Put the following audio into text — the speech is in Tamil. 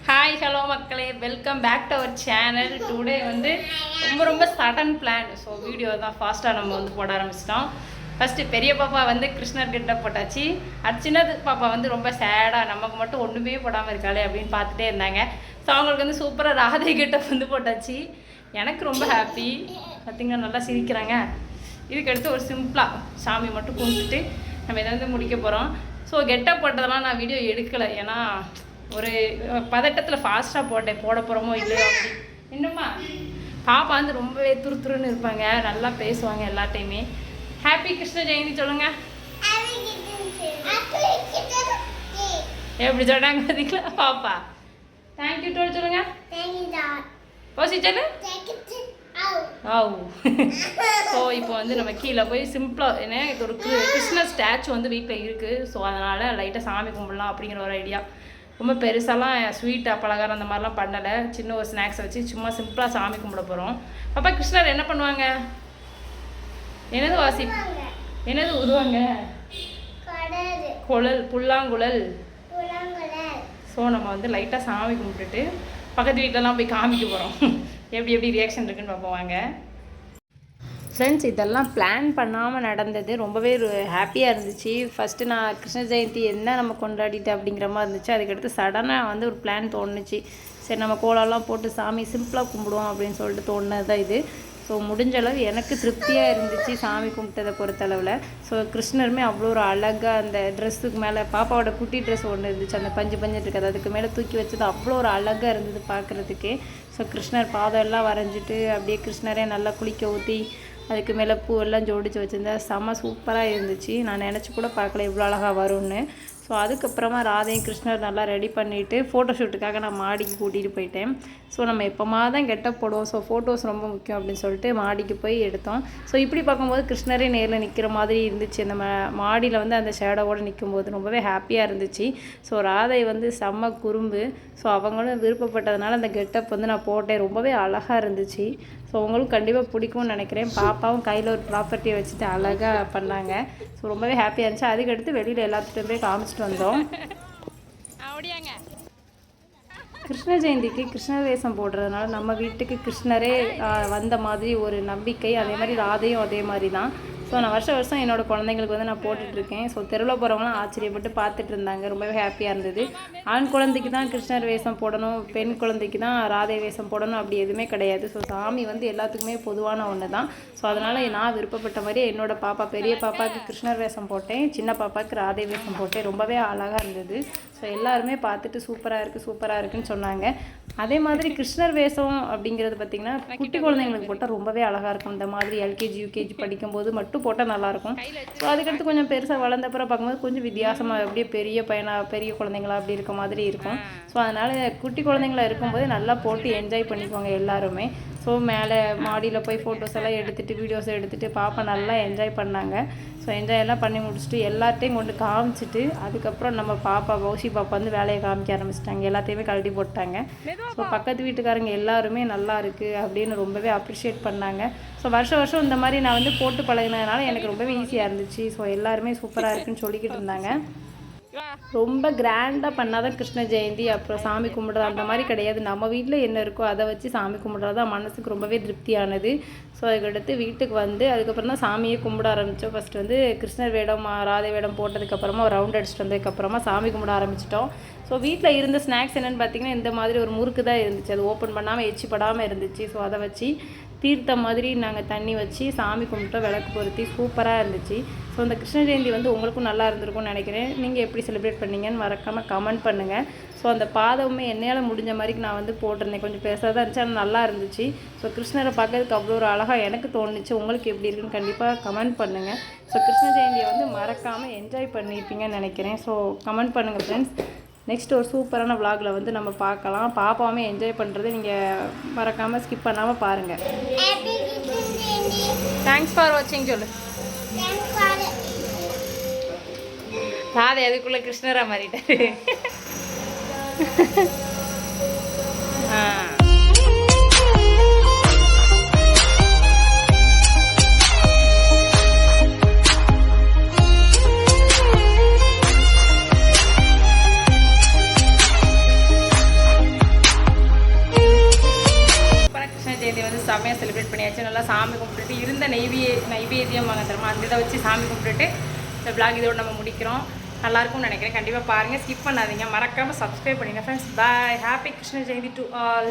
ஹாய் ஹலோ மக்களே, welcome back to our channel. Today வந்து ரொம்ப சடன் பிளான். ஸோ வீடியோ தான் ஃபாஸ்ட்டாக நம்ம வந்து போட ஆரம்பிச்சிட்டோம். ஃபஸ்ட்டு பெரிய பாப்பா வந்து கிருஷ்ணர் கிட்ட போட்டாச்சு. அது சின்னது பாப்பா வந்து ரொம்ப சேடாக நமக்கு மட்டும் ஒன்றுமே போடாமல் இருக்காளே அப்படின்னு பார்த்துட்டே இருந்தாங்க. ஸோ அவங்களுக்கு வந்து சூப்பராக ராதை கிட்ட வந்து போட்டாச்சு. எனக்கு ரொம்ப ஹாப்பி. பார்த்திங்கன்னா நல்லா சிரிக்கிறாங்க. இதுக்கடுத்து ஒரு சிம்பிளாக சாமி மட்டும் கும்பிட்டுட்டு நம்ம இதை வந்து முடிக்க போகிறோம். ஸோ கெட்டப் போட்டதெல்லாம் நான் வீடியோ எடுக்கலை, ஏன்னா ஒரு பதட்டத்தில் ஃபாஸ்ட்டாக போட போகிறோமோ இல்லையோ அப்படி. இன்னுமா பாப்பா வந்து ரொம்பவே துருத்துருன்னு இருப்பாங்க, நல்லா பேசுவாங்க எல்லாட்டையுமே. ஹாப்பி கிருஷ்ண ஜெயந்தி சொல்லுங்க. எப்படி சொல்கிறாங்க பார்த்தீங்களா பாப்பா? தேங்க்யூ டோல் சொல்லுங்க. போசி சொல்லு. ஸோ இப்போ வந்து நம்ம கீழே போய் சிம்பிளாக ஏன்னா ஒரு கிருஷ்ணர் ஸ்டாச்சு வந்து வீட்டில் இருக்குது. ஸோ அதனால் லைட்டாக சாமி கும்பிடலாம் அப்படிங்கிற ஒரு ஐடியா. ரொம்ப பெருசாலாம் ஸ்வீட் பலகாரம் அந்த மாதிரிலாம் பண்ணலை. சின்ன ஒரு ஸ்நாக்ஸை வச்சு சும்மா சிம்பிளாக சாமி கும்பிட போகிறோம். பாப்பா கிருஷ்ணர் என்ன பண்ணுவாங்க? என்னது வாசி என்னது உருவாங்க? குழல், புல்லாங்குழல். ஸோ நம்ம வந்து லைட்டாக சாமி கும்பிட்டுட்டு பக்கத்து வீட்டிலலாம் போய் காமிக்க போகிறோம். எப்படி ரியாக்ஷன் இருக்குன்னு பார்ப்போம் வாங்க. ஃப்ரெண்ட்ஸ், இதெல்லாம் பிளான் பண்ணாமல் நடந்தது. ரொம்பவே ஹாப்பியாக இருந்துச்சு. ஃபஸ்ட்டு நான் கிருஷ்ண ஜெயந்தி என்ன நம்ம கொண்டாடிட்டு அப்படிங்கிற மாதிரி இருந்துச்சு. அதுக்கடுத்து சடனாக வந்து ஒரு பிளான் தோணுச்சு. சரி நம்ம கோலம்லாம் போட்டு சாமி சிம்பிளாக கும்பிடுவோம் அப்படின்னு சொல்லிட்டு தோணுது தான் இது. ஸோ முடிஞ்ச அளவு எனக்கு திருப்தியாக இருந்துச்சு சாமி கும்பிட்டதை பொறுத்தளவில். ஸோ கிருஷ்ணருமே அவ்வளோ ஒரு அழகாக அந்த ட்ரெஸ்ஸுக்கு மேலே பாப்பாவோட குட்டி ட்ரெஸ் ஒன்று இருந்துச்சு, அந்த பஞ்சு இருக்குது, அதுக்கு மேலே தூக்கி வச்சது அவ்வளோ ஒரு அழகாக இருந்தது பார்க்குறதுக்கு. ஸோ கிருஷ்ணர் பாதம் எல்லாம் வரைஞ்சிட்டு அப்படியே கிருஷ்ணரே நல்லா குளிக்க ஊற்றி அதுக்கு மேலே பூவெல்லாம் ஜோடிச்சு வச்சுருந்தேன். செம்ம சூப்பராக இருந்துச்சு. நான் நினச்சி கூட பார்க்கல இவ்வளோ அழகாக வரும்னு. ஸோ அதுக்கப்புறமா ராதையும் கிருஷ்ணர் நல்லா ரெடி பண்ணிவிட்டு ஃபோட்டோஷூட்டுக்காக நான் மாடிக்கு கூட்டிகிட்டு போயிட்டேன். ஸோ நம்ம எப்போமா தான் கெட்டப் போடுவோம், ஸோ ஃபோட்டோஸ் ரொம்ப முக்கியம் அப்படின்னு சொல்லிட்டு மாடிக்கு போய் எடுத்தோம். ஸோ இப்படி பார்க்கும்போது கிருஷ்ணரே நேரில் நிற்கிற மாதிரி இருந்துச்சு. அந்த மாடியில் வந்து அந்த ஷேடோவோடு நிற்கும்போது ரொம்பவே ஹாப்பியாக இருந்துச்சு. ஸோ ராதை வந்து செம்ம குறும்பு. ஸோ அவங்களும் விருப்பப்பட்டதுனால அந்த கெட்டப் வந்து நான் போட்டேன். ரொம்பவே அழகாக இருந்துச்சு. ஸோ உங்களுக்கு கண்டிப்பாக பிடிக்கும்னு நினைக்கிறேன். பாப்பாவும் கையில் ஒரு ப்ராப்பர்ட்டியை வச்சுட்டு அழகாக பண்ணாங்க. ஸோ ரொம்பவே ஹாப்பியாக இருந்துச்சு. அதுக்கடுத்து வெளியில் எல்லாத்துட்டும் போய் காமிச்சிட்டு வந்தோம். கிருஷ்ண ஜெயந்திக்கு கிருஷ்ணர் வேஷம் போடுறதுனால நம்ம வீட்டுக்கு கிருஷ்ணரே வந்த மாதிரி ஒரு நம்பிக்கை. அதே மாதிரி ராதையும் அதே மாதிரி தான். ஸோ நான் வருஷம் என்னோடய குழந்தைங்களுக்கு வந்து நான் போட்டுட்ருக்கேன். ஸோ தெருவில் போகிறவங்களாம் ஆச்சரியப்பட்டு பார்த்துட்டு இருந்தாங்க. ரொம்பவே ஹாப்பியாக இருந்தது. ஆண் குழந்தைக்கு தான் கிருஷ்ணர் வேஷம் போடணும், பெண் குழந்தைக்கு தான் ராதை வேஷம் போடணும் அப்படி எதுவுமே கிடையாது. ஸோ சாமி வந்து எல்லாத்துக்குமே பொதுவான ஒன்று தான். ஸோ அதனால் நான் விருப்பப்பட்ட மாதிரி என்னோடய பாப்பா பெரிய பாப்பாவுக்கு கிருஷ்ணர் வேஷம் போட்டேன், சின்ன பாப்பாவுக்கு ராதை வேஷம் போட்டேன். ரொம்பவே அழகாக இருந்தது. ஸோ எல்லாருமே பார்த்துட்டு சூப்பராக இருக்குன்னு சொன்னாங்க. அதே மாதிரி கிருஷ்ணர் வேஷம் அப்படிங்கிறது பார்த்திங்கன்னா குட்டி குழந்தைங்களுக்கு போட்டால் ரொம்பவே அழகாக இருக்கும். இந்த மாதிரி எல்கேஜி யூகேஜி படிக்கும்போது மட்டும் போட்டால் நல்லாயிருக்கும். ஸோ அதுக்கடுத்து கொஞ்சம் பெருசாக வளர்ந்தப்புறம் பார்க்கும்போது கொஞ்சம் வித்தியாசமாக அப்படியே பெரிய குழந்தைங்களா அப்படி இருக்க மாதிரி இருக்கும். ஸோ அதனால் குட்டி குழந்தைங்களா இருக்கும்போது நல்லா போட்டு என்ஜாய் பண்ணிக்குவாங்க எல்லாருமே. ஸோ மேலே மாடியில் போய் ஃபோட்டோஸ் எல்லாம் எடுத்துகிட்டு வீடியோஸ் எடுத்துகிட்டு பாப்பா நல்லா என்ஜாய் பண்ணாங்க. ஸோ என்ஜாய் எல்லாம் பண்ணி முடிச்சுட்டு எல்லாத்தையும் கொண்டு காமிச்சிட்டு அதுக்கப்புறம் நம்ம பௌசி பாப்பா வந்து வேலையை காமிக்க ஆரம்பிச்சிட்டாங்க. எல்லாத்தையுமே கழட்டி போட்டாங்க. ஸோ பக்கத்து வீட்டுக்காரங்க எல்லாருமே நல்லா இருக்குது அப்படின்னு ரொம்பவே அப்ரிஷியேட் பண்ணாங்க. ஸோ வருஷம் இந்த மாதிரி நான் வந்து போட்டு பழகினதுனால எனக்கு ரொம்பவே ஈஸியாக இருந்துச்சு. ஸோ எல்லாருமே சூப்பராக இருக்குன்னு சொல்லிக்கிட்டு இருந்தாங்க. ரொம்ப கிராண்டாக பண்ணாதான் கிருஷ்ண ஜெயந்தி அப்புறம் சாமி கும்பிட்றது அந்த மாதிரி கிடையாது. நம்ம வீட்டில் என்ன இருக்கோ அதை வச்சு சாமி கும்பிட்றது தான் மனசுக்கு ரொம்பவே திருப்தியானது. ஸோ அதுக்கடுத்து வீட்டுக்கு வந்து அதுக்கப்புறம் தான் சாமியை கும்பிட ஆரம்பித்தோம். ஃபஸ்ட்டு வந்து கிருஷ்ணர் வேடம் ராதை வேடம் போட்டதுக்கப்புறமா ஒரு ரவுண்ட் அடிச்சுட்டு வந்ததுக்கப்புறமா சாமி கும்பிட ஆரம்பிச்சிட்டோம். ஸோ வீட்டில் இருந்த ஸ்நாக்ஸ் என்னென்னு பார்த்திங்கன்னா இந்த மாதிரி ஒரு முறுக்கு தான் இருந்துச்சு. அது ஓப்பன் பண்ணாமல் எச்சி படாமல் இருந்துச்சு. ஸோ அதை வச்சு தீர்த்த மாதிரி நாங்கள் தண்ணி வச்சு சாமி கும்பிட்டோம், விளக்கு பொருத்தி சூப்பராக இருந்துச்சு. ஸோ இந்த கிருஷ்ண ஜெயந்தி வந்து உங்களுக்கும் நல்லா இருந்திருக்கும்னு நினைக்கிறேன். நீங்கள் எப்படி செலிப்ரேட் பண்ணீங்கன்னு மறக்காமல் கமெண்ட் பண்ணுங்கள். ஸோ அந்த பாதமுமே என்னையால் முடிஞ்ச மாதிரிக்கு நான் வந்து போட்டிருந்தேன். கொஞ்சம் பெருசாக தான் இருந்துச்சு, ஆனால் நல்லா இருந்துச்சு. ஸோ கிருஷ்ணரை பார்க்கறதுக்கு அவ்வளோ ஒரு அழகாக எனக்கு தோணுச்சு. உங்களுக்கு எப்படி இருக்குன்னு கண்டிப்பாக கமெண்ட் பண்ணுங்கள். ஸோ கிருஷ்ண ஜெயந்தியை வந்து மறக்காமல் என்ஜாய் பண்ணியிருப்பீங்கன்னு நினைக்கிறேன். ஸோ கமெண்ட் பண்ணுங்கள் ஃப்ரெண்ட்ஸ். நெக்ஸ்ட் ஒரு சூப்பரான விலாகில் வந்து நம்ம பார்க்கலாம். பாப்பாவுமே என்ஜாய் பண்ணுறது நீங்கள் மறக்காமல் ஸ்கிப் பண்ணாமல் பாருங்கள். தேங்க்ஸ் ஃபார் வாட்சிங் சொல்லு. ராதை அதுக்குள்ளே கிருஷ்ணரா மாறிட்டாரு. ஜெயந்தி வந்து செம்மையாக செலிப்ரேட் பண்ணியாச்சு. நல்லா சாமி கும்பிட்டுட்டு இருந்த நைவேத்தியம் வாங்க தருமா அந்த இதை வச்சு சாமி கும்பிட்டுட்டு இந்த vlog இதோடு நம்ம முடிக்கிறோம். நல்லாயிருக்கும்னு நினைக்கிறேன். கண்டிப்பாக பாருங்கள், ஸ்கிப் பண்ணாதீங்க, மறக்காமல் சப்ஸ்கிரைப் பண்ணுங்கள் friends. Bye. Happy Krishna Jayanthi to all.